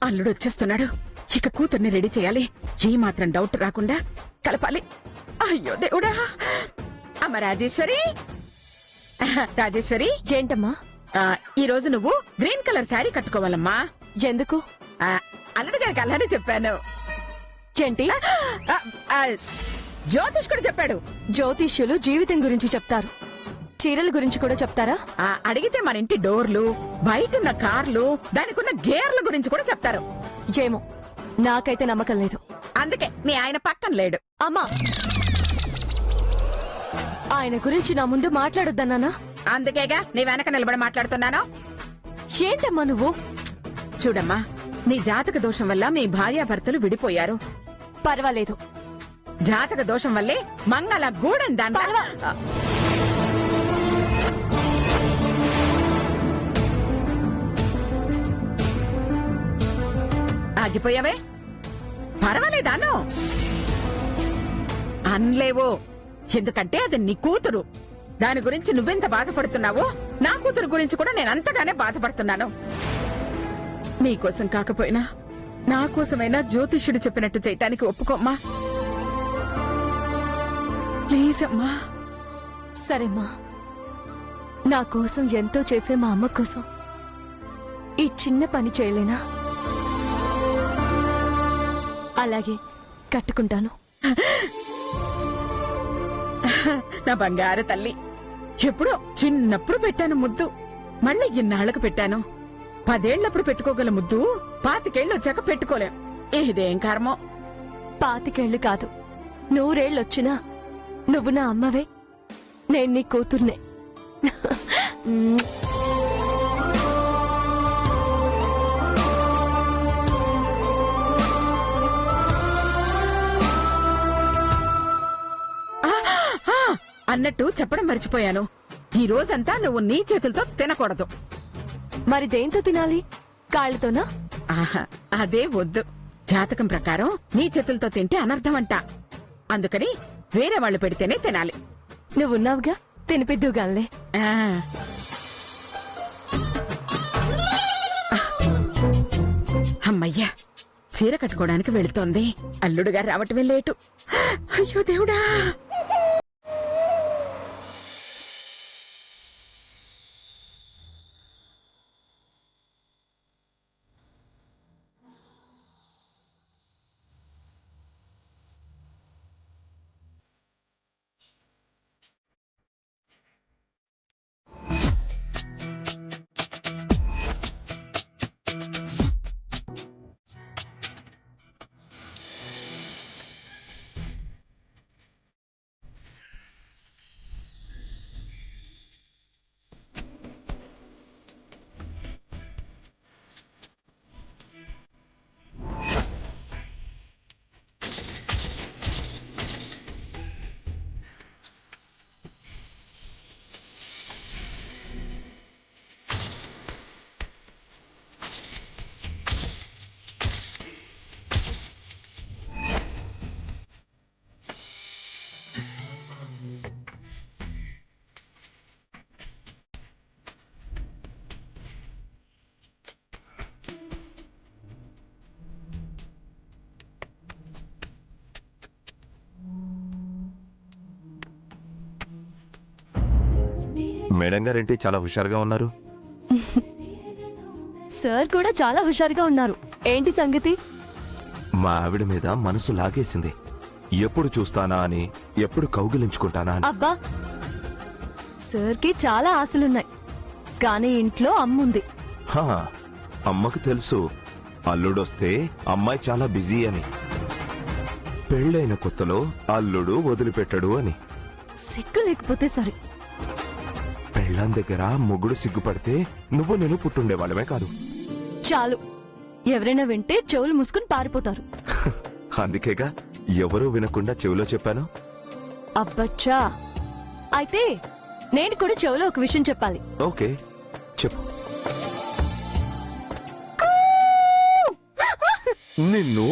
అల్లుడు వచ్చేస్తున్నాడు. ఇక కూతుర్ని రెడీ చేయాలి. ఏ మాత్రం డౌట్ రాకుండా కలపాలి. అయ్యో దేవుడా! అమ్మ రాజేశ్వరి, రాజేశ్వరి, ఏంటమ్మా? ఈ రోజు నువ్వు గ్రీన్ కలర్ శారీ కట్టుకోవాలమ్మా. ఎందుకు? అల్లుడు గారికి అలానే చెప్పాను. ఏంటి? జ్యోతిష్కుడు చెప్పాడు. జ్యోతిష్యులు జీవితం గురించి చెప్తారు, చీరల గురించి కూడా చెప్తారా? అడిగితే మన ఇంటి డోర్లు, బయటున్న కార్లు, దానికున్న గేర్ల గురించి కూడా చెప్తారు. ఏమో, నాకైతే నమ్మకం లేదు. అందుకే మీ ఆయన పక్కన లేడు. అమ్మా, ఆయన గురించి నా ముందు మాట్లాడొద్దన్నానా? అందుకేగా నీ వెనక నిలబడి మాట్లాడుతున్నాను. ఏంటమ్మా నువ్వు? చూడమ్మా, నీ జాతక దోషం వల్ల మీ భార్యాభర్తలు విడిపోయారు. పర్వాలేదు. జాతక దోషం వల్లే మంగళ గూడెం దాని ఆగిపోయావే. పర్వాలేదాను అనలేవో, ఎందుకంటే అది నీ కూతురు. దాని గురించి నువ్వెంత బాధపడుతున్నావో నా కూతురు గురించి కూడా నేను అంతగానే బాధపడుతున్నాను. నీకోసం కాకపోయినా నా కోసమైనా జ్యోతిష్యుడు చెప్పినట్టు చేయటానికి ఒప్పుకోమ్మా, ప్లీజ్ అమ్మా. సరేమ్మా, నా కోసం ఎంతో చేసే మా అమ్మ కోసం ఈ చిన్న పని చేయలేనా? అలాగే కట్టుకుంటాను. నా బంగారు తల్లి, ఎప్పుడో చిన్నప్పుడు పెట్టాను ముద్దు, మళ్ళీ ఇన్నాళ్లకు పెట్టాను. 10 ఏళ్లప్పుడు పెట్టుకోగల ముద్దు 25 వచ్చాక పెట్టుకోలేం. ఇదేం కర్మో. 25 కాదు, 100 వచ్చినా నువ్వు నా అమ్మవే, నేను నీ కూతుర్నే. అన్నట్టు చెప్పడం మర్చిపోయాను. ఈ రోజంతా నువ్వు నీ చేతులతో తినకూడదు. మరి దేంతో తినాలి? కాళ్ళతోనా? అదే వద్దు. జాతకం ప్రకారం నీ చేతులతో తింటే అనర్థమంట. అందుకని వేరే వాళ్ళు పెడితేనే తినాలి. నువ్వున్నావుగా, తినిపిద్దుగాలే. అమ్మయ్యా, చీర కట్టుకోవడానికి వెళుతోంది. అల్లుడుగా రావటమే లేటు. అయ్యో దేవుడా! మేడం గారేంటి చాలా హుషారుగా ఉన్నారు? సార్ కూడా చాలా హుషారుగా ఉన్నారు. ఏంటి సంగతి? మా ఆవిడ మీద మనసు లాగేసింది. ఎప్పుడు చూస్తానా అని, ఎప్పుడు కౌగిలించుకుంటానా అని. అబ్బా, సార్కి చాలా ఆశలున్నాయి, కానీ ఇంట్లో అమ్ముంది. హా, అమ్మకు తెలుసు అల్లుడొస్తే అమ్మాయి చాలా బిజీ అని. పెళ్ళైన కొత్తలో అల్లుడు వదిలిపెట్టడు అని. సిగ్గు లేకపోతే సరే. పెళ్ళాం దగ్గర మొగుడు సిగ్గుపడితే నువ్వు నేను పుట్టుండేవాళ్ళమే కాదు. చాలు, ఎవరైనా వింటే చెవులు మూసుకుని పారిపోతారు. అందుకేగా ఎవరూ వినకుండా చెవిలో చెప్పాను. అబ్బచ్చా, అయితే నేను కూడా చెవిలో ఒక విషయం చెప్పాలి. ఓకే, చెప్పు. నిన్ను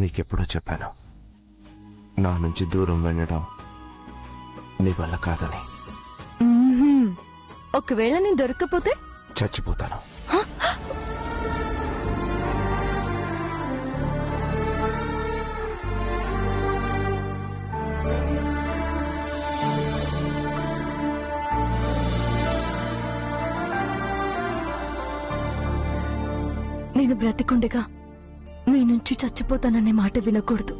నీకెప్పుడో చెప్పాను, నా నుంచి దూరం వెళ్ళడం నీ వల్ల కాదని. మ్మ్హ్మ్. ఒకవేళ నేను దొరక్కపోతే చచ్చిపోతాను. నేను బ్రతికుండగా మీ నుంచి చచ్చిపోతాననే మాట వినకూడదు.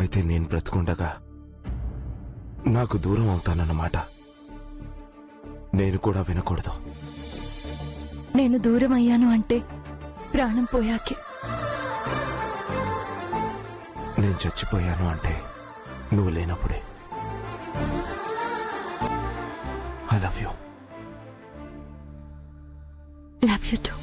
అయితే నేను బ్రతుకుండగా నాకు దూరం అవుతానన్నమాట నేను కూడా వినకూడదు. నేను దూరం అయ్యాను అంటే ప్రాణం పోయాకే. నేను చచ్చిపోయాను అంటే నువ్వు లేనప్పుడే. I love you. Love you two.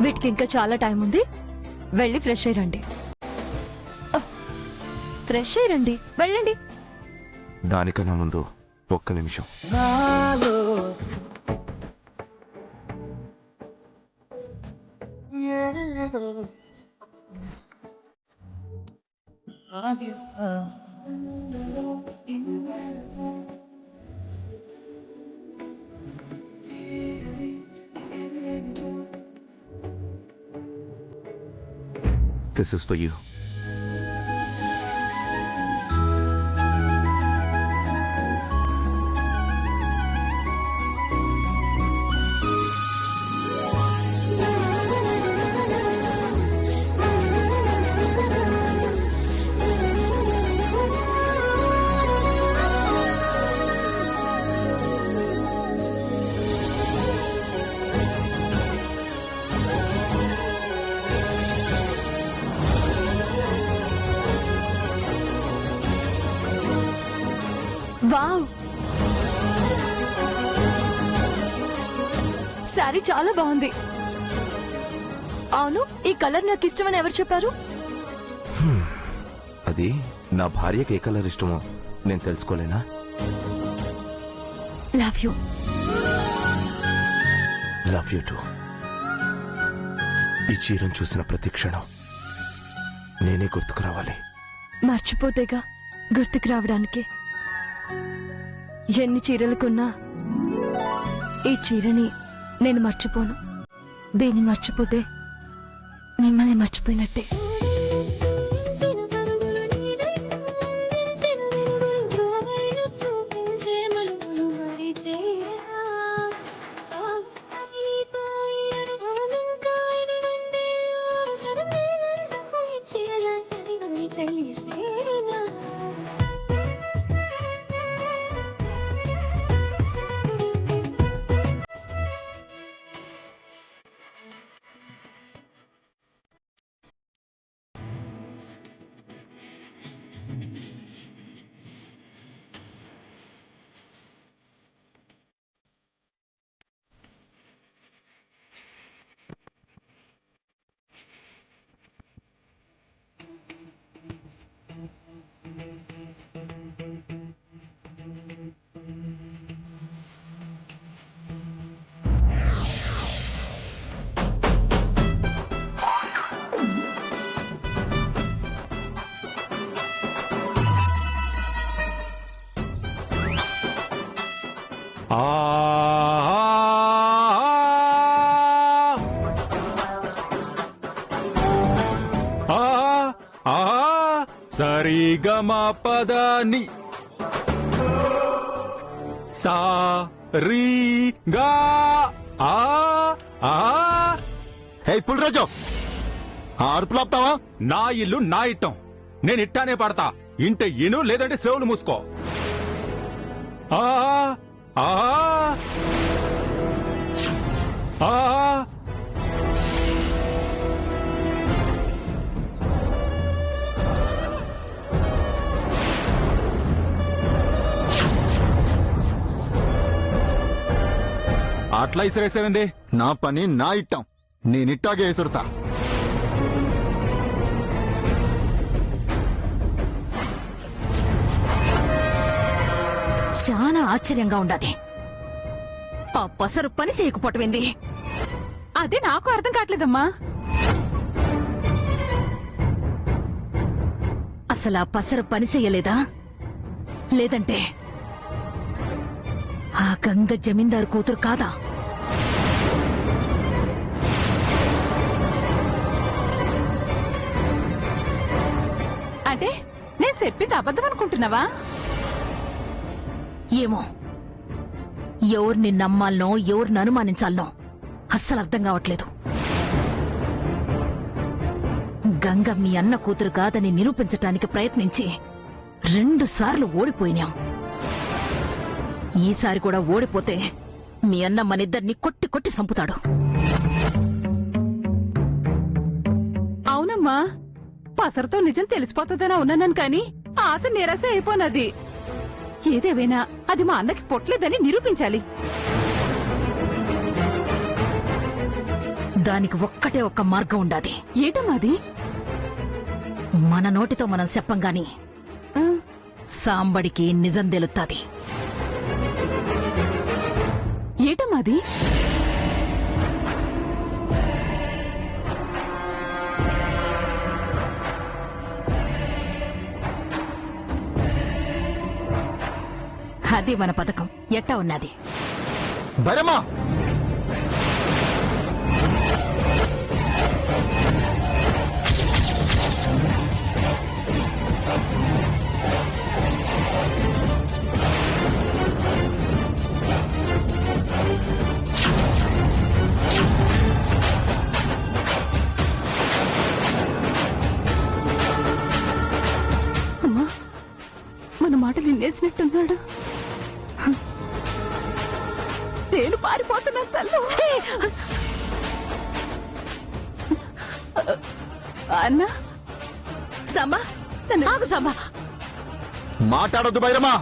వీటికి ఇంకా చాలా టైం ఉంది. వెళ్ళి ఫ్రెష్ అయ్యండి. ఫ్రెష్ అయ్యండి, వెళ్ళండి. దానికన్నా ముందు ఒక్క నిమిషం. This is for you. Wow, sari చాలా బాగుంది. అవును, ఈ కలర్ నాకు ఇష్టమని ఎవరు చెప్పారు? అది నా భార్యకి ఏ కలర్ ఇష్టమో నేను తెలుసుకోలేనా? Love you. Love you too. ఈ చీరను చూసిన ప్రతి క్షణం నేనే గుర్తుకు రావాలి. మర్చిపోతేగా గుర్తుకు రావడానికి. ఎన్ని చీరలు కొన్నా ఈ చీరని నేను మర్చిపోను. దీన్ని మర్చిపోతే మిమ్మల్ని మర్చిపోయినట్టే. సరిగమా పదని సా రీ గా ఆ ఆ. హే పుల్రాజు, అరుపులు ఆపుతావా? నా ఇల్లు నా ఇట్టం, నేను ఇట్టానే పడతా. ఇంటే ఇను, లేదంటే సేవలు మూసుకో. ఆ ఆ ఆ. అట్లా ఇసిరేసేవింది? నా పని నా ఇట్టం, నేనిట్టాగే ఎసురుతా. చాలా ఆశ్చర్యంగా ఉండదు. ఆ పసరు పని చేయకపోవటమేంది? అదే నాకు అర్థం కావట్లేదమ్మా. అసలు ఆ పసరు పని చెయ్యలేదా? లేదంటే ఆ గంగ జమీందారు కూతురు కాదా? అంటే నేను చెప్పింది అబద్ధం అనుకుంటున్నావా? ఏమో, ఎవరిని నమ్మాలనో ఎవరిని అనుమానించాలనో అస్సలు అర్థం కావట్లేదు. గంగ మీ అన్న కూతురు కాదని నిరూపించటానికి ప్రయత్నించి 2 సార్లు ఓడిపోయినాం. ఈసారి కూడా ఓడిపోతే మీ అన్న మనిద్దరిని కొట్టి కొట్టి చంపుతాడు. అవునమ్మా, పసరుతో నిజం తెలిసిపోతుందని ఉన్నాను కాని ఆశ నిరాశ అయిపోనది. ఏదేవైనా అది మా అన్నకి పొట్లేదని నిరూపించాలి. దానికి ఒక్కటే ఒక్క మార్గం ఉండాది. ఏటమాది? మన నోటితో మనం చెప్పంగాని సాంబడికి నిజం తెలుస్తాది. ఏటమాది? అది మన పథకం. ఎట్టా ఉన్నది? భైరమ్మా, అమ్మా, మన మాటలు వినేసినట్టున్నాడు. నేను పారిపోతున్నా తల్లు. అన్నా, సాంబా, ఆగు సాంబా. మాట్లాడొద్దు భైరమ్మా.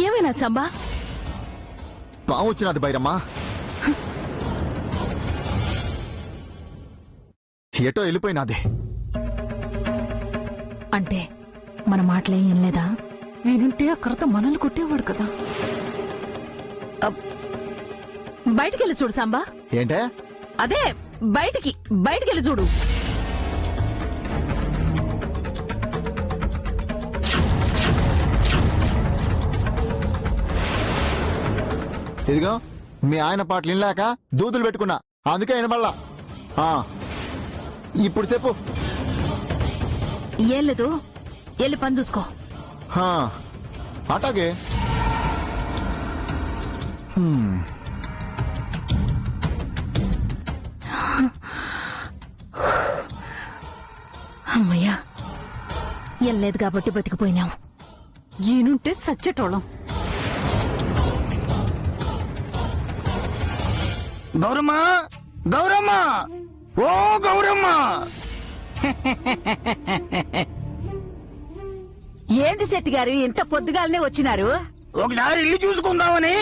ఏమైనా సాంబా? పాము వచ్చినది భైరమ్మా. ఎటో వెళ్ళిపోయినాది. అంటే మన మాటలేం ఏం లేదా? వీనుంటే అక్కడతో మనల్ని కొట్టేవాడు కదా. బయటికెళ్ళి చూడు సాంబా. ఏంటే? అదే బయటికెళ్ళి చూడు. ఇదిగో మీ ఆయన పాటలు వినలేక దూదులు పెట్టుకున్నా, అందుకే వినబల్లా. ఇప్పుడు చెప్పు. ఏం లేదు, వెళ్ళి పని చూసుకో. అటాగే. అమ్మయ్యా, ఏం లేదు కాబట్టి బతికిపోయినాం. ఈనుంటే సచ్చేటోళం. గౌరమ్మ, గౌరమ్మ, ఓ గౌరమ్మ! ఏంది శెట్టి గారు ఇంత పొద్దుగాలనే వచ్చినారు? ఒకసారి ఇల్లు చూసుకుందామని.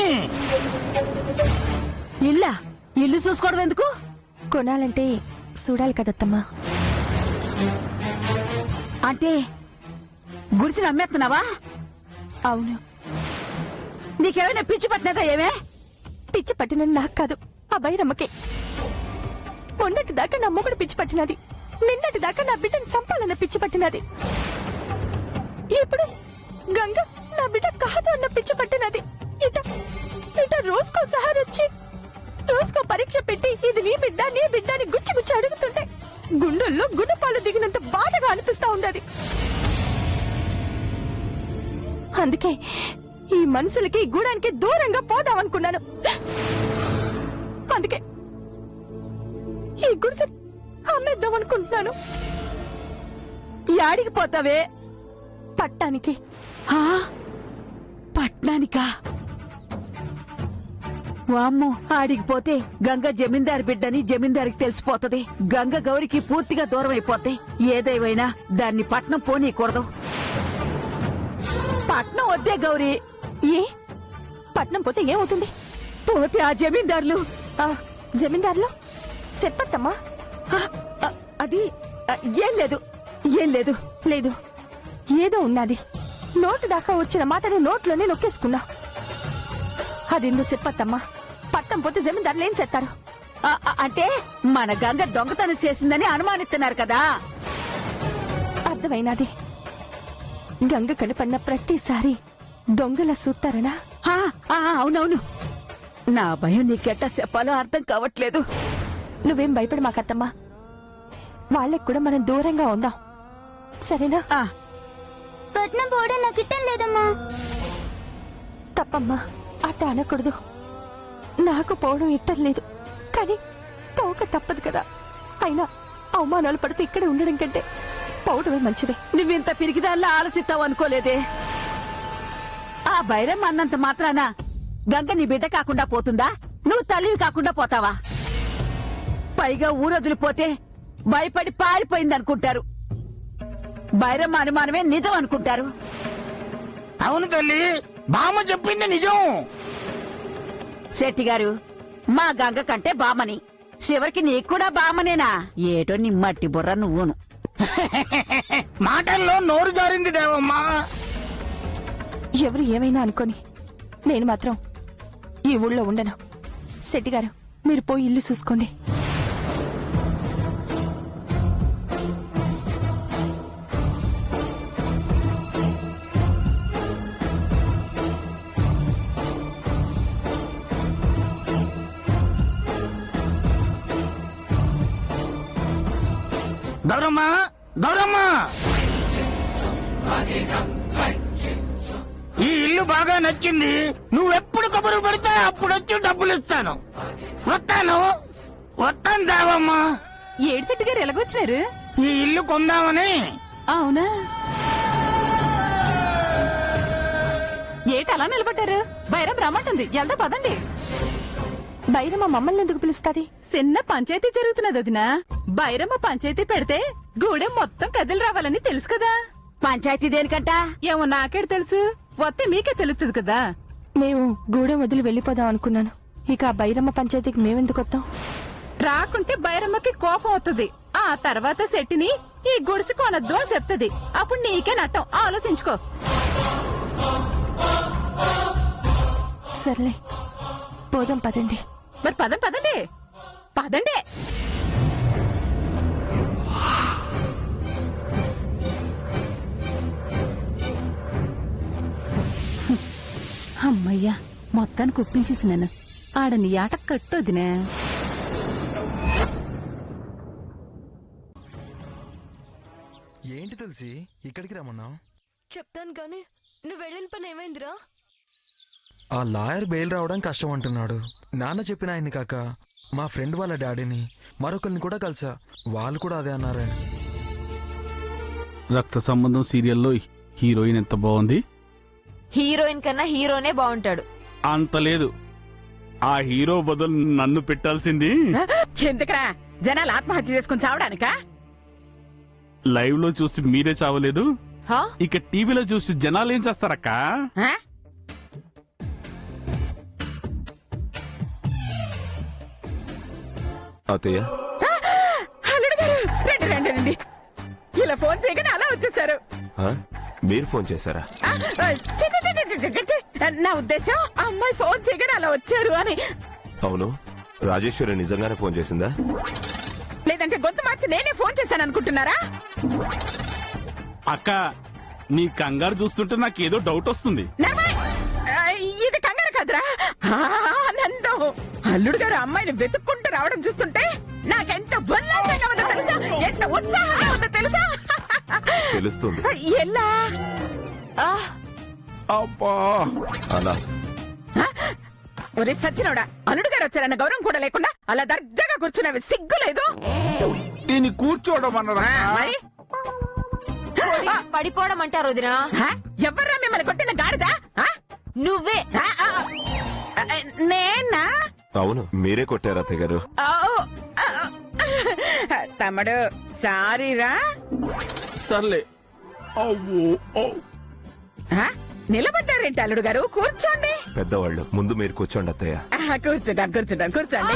ఇల్లు చూసుకోవడం ఎందుకు? కొనాలంటే చూడాలి కదత్తమ్మా. అంటే గుడిసి అమ్మేస్తున్నావా? అవును. నీకేమైనా పిచ్చి పట్టినదా? ఏమే పిచ్చి పట్టినది నాకు కాదు, ఆ బైరమ్మకి. మొన్నటి దాకా నా మొగుడు పిచ్చి పట్టినది, నిన్నటి దాకా నా బిడ్డను చంపాలన్న పిచ్చి పట్టినది, ఇప్పుడు గంగ నా బిడ్డ కాదు అన్న పిచ్చి పట్టినది. ఇట రోజుకో సహారు వచ్చి రోజుకో పరీక్ష పెట్టి ఇది నీ బిడ్డ అని గుచ్చి గుచ్చి అడుగుతుంటే గుండెల్లో గుణపాలు దిగినంత బాధగా అనిపిస్తా ఉండది. అందుకే ఈ మనుషులకి గూడానికి దూరంగా పోదామనుకున్నాను. అందుకే ఈ గుడిసె అమ్మేద్దాం అనుకుంటున్నాను. యాడికి పోతావే? పట్టానికి. ఆ? పట్నానికా? వామ్మో, ఆడికి గంగ జమీందారు బిడ్డని జమీందారికి తెలిసిపోతది. గంగ గౌరికి పూర్తిగా దూరం అయిపోద్ది. ఏదేమైనా దాన్ని పట్నం పోనీకూడదు. పట్నం వద్దే గౌరీ. ఏ పట్నం పోతే ఏమవుతుంది? పోతే ఆ జమీందారులు ఆ జమీందారులు చెప్పత్తమ్మా. ఆ, ఆ, అది ఆ, ఏం లేదు, ఏం లేదు. లేదు, ఏదో ఉన్నది. నోటు దాకా వచ్చిన మాటని నోట్లోనే నొక్కేసుకున్నా. అదెందుకు చెప్పత్తమ్మా? పట్టం పోతే జమీందారులు ఏం చేస్తారు? అంటే మన గంగ దొంగతనం చేసిందని అనుమానిస్తున్నారు కదా. అర్థమైనది. గంగ కనపడిన ప్రతిసారి దొంగల సూత్తారనా? అవునవును. నా భయం నీకెట్టా చెప్పాలో అర్థం కావట్లేదు. నువ్వేం భయపడి మాకత్తమ్మా. వాళ్ళకి కూడా మనం దూరంగా ఉందాం, సరేనా? పట్నం పోవడం నాకు ఇష్టం లేదమ్మా. తప్పమ్మా, అట్ట అనకూడదు. నాకు పోవడం ఇట్టం లేదు, కానీ పోక తప్పదు కదా. అయినా అవమానాలు పడుతూ ఇక్కడే ఉండడం కంటే పోవడమే మంచిది. నువ్వింత పిరికిదాల్లా ఆలోచిస్తావు అనుకోలేదే. ఆ బైరం అన్నంత మాత్రాన గంగ నీ బిడ్డ కాకుండా పోతుందా? నువ్వు తల్లివి కాకుండా పోతావా? పైగా ఊరొదిలిపోతే భయపడి పారిపోయిందనుకుంటారు. బైరమ్మ అనుమానమే నిజం అనుకుంటారు. అవును తల్లి, బామ్మ చెప్పింది నిజం. శెట్టి గారు, మా గంగ కంటే బామని, చివరికి నీకు కూడా బామనేనా? ఏటో నీ మట్టి బుర్ర నువ్వును. మాటల్లో నోరు జారింది దేవమ్మా. ఎవరు ఏమైనా అనుకోని నేను మాత్రం ఈ ఊళ్ళో ఉండను. శెట్టి గారు, మీరు పోయి ఇల్లు చూసుకోండి. గౌరమ్మ, గౌరమ్మ, ఈ ఇల్లు బాగా నచ్చింది. నువ్వెప్పుడు కబురు పెడితే అప్పుడు వచ్చి డబ్బులు ఇస్తాను. వస్తాను దేవమ్మ. ఏడు శెట్టి గారు ఎలాగొచ్చినారు? ఈ ఇల్లు కొందామని. అవునా? ఏటి అలా నిలబడ్డారు? బైరం రమ్మంటుంది, వెళ్దా పదండి. బైరమ్మ మమ్మల్ని ఎందుకు పిలుస్తాది? చిన్న పంచాయతీ జరుగుతున్నది వదినా. బైరమ్మ పంచాయతీ పెడితే గూడెం మొత్తం కదిలి రావాలని తెలుసు కదా. పంచాయతీ దేనికంట? ఏమో నాకేడు తెలుసు, వస్తే మీకే తెలుస్తుంది కదా. మేము గూడెం వదిలి వెళ్లిపోదాం అనుకున్నాను. ఇక ఆ బైరమ్మ పంచాయతీకి మేమెందుకు వస్తాం? రాకుంటే బైరమ్మకి కోపం వస్తుంది. ఆ తర్వాత శెట్టిని ఈ గుడిసి కొనద్దు అని చెప్తుంది. అప్పుడు నీకే నట్టం, ఆలోచించుకో. సర్లే, పోదాం పదండి. మరి పదండి పదండి. అమ్మయ్యా, మొత్తానికి ఒప్పించేసినాను. ఆడని ఆట కట్టొదినే. ఏంటి తెలిసి ఇక్కడికి రమ్మన్నావు? చెప్తాను కానీ నువ్వు వెళ్ళిన పని ఏమైందిరా? ఆ లాయర్ బెయిల్ రావడం కష్టం అంటున్నాడు. నాన్న చెప్పిన ఆయన్ని కాక మా ఫ్రెండ్ వాళ్ళ డాడీని మరొకరిని కూడా కలిసా. వాళ్ళు కూడా అదే అన్నారు. రక్త సంబంధం సీరియల్లో హీరోయిన్ ఎంత బాగుంది. హీరోయిన్ కన్నా హీరోనే బాగుంటాడు. అంత లేదు, ఆ హీరో బదులు నన్ను పెట్టాల్సింది. ఎందుకురా? జనాలు ఆత్మహత్య చేసుకుని చావడానికా? లైవ్ లో చూసి మీరే చావలేదు, హా? ఇక టీవీలో చూసి జనాలు ఏం చేస్తారక్క? ఆ? అత్తయ్య, అల్లుడు గారు, రండి రండి. ఇలా ఫోన్ చేయగానే అలా వచ్చేసారు. ఆ? మీరు ఫోన్ చేశారా? చి, చి, చి, చి, చి, చి, చి. నా ఉద్దేశం అమ్మాయి ఫోన్ చేయగానే అలా వచ్చారు అని. అవును, రాజేశ్వరి నిజంగానే ఫోన్ చేసిందా? లేదంటే గొంతు మార్చి నేనే ఫోన్ చేశాను అనుకుంటున్నారా? అక్క, నీ కంగారు చూస్తుంటే నాకేదో డౌట్ వస్తుంది. నర్మయ్! ఇది కంగారు కాదురా, ఆనందం. అల్లుడు గారు అమ్మాయిని వెతుక్కుంటూ రావడం చూస్తుంటే నాకెంత ఉల్లాసంగా ఉందో తెలుసా, ఎంత ఉత్సాహంగా ఉందో తెలుసా. తెలుస్తుంది. ఎలా? అబ్బా, అలా ఒరే సచ్చినోడా, అల్లుడు గారు వచ్చారన్న గౌరవం కూడా లేకుండా అలా దర్జాగా కూర్చున్నావి, సిగ్గు లేదు? దీన్ని కూర్చోవడం మరి పడిపోవడం అంటారు వదినా. ఎవర్రా మిమ్మల్ని కొట్టిన గాడిదా? నువ్వే. నేనా? అవును, మీరే కొట్టారు అత్తయ్య గారు. తమ్ముడు సారీరా. సర్లే. నిలబడ్డారేంటి అల్లుడు గారు? కూర్చోండి. పెద్దవాళ్ళు ముందు మీరు కూర్చోండి అత్తయ్య. కూర్చుంటాను కూర్చోండి.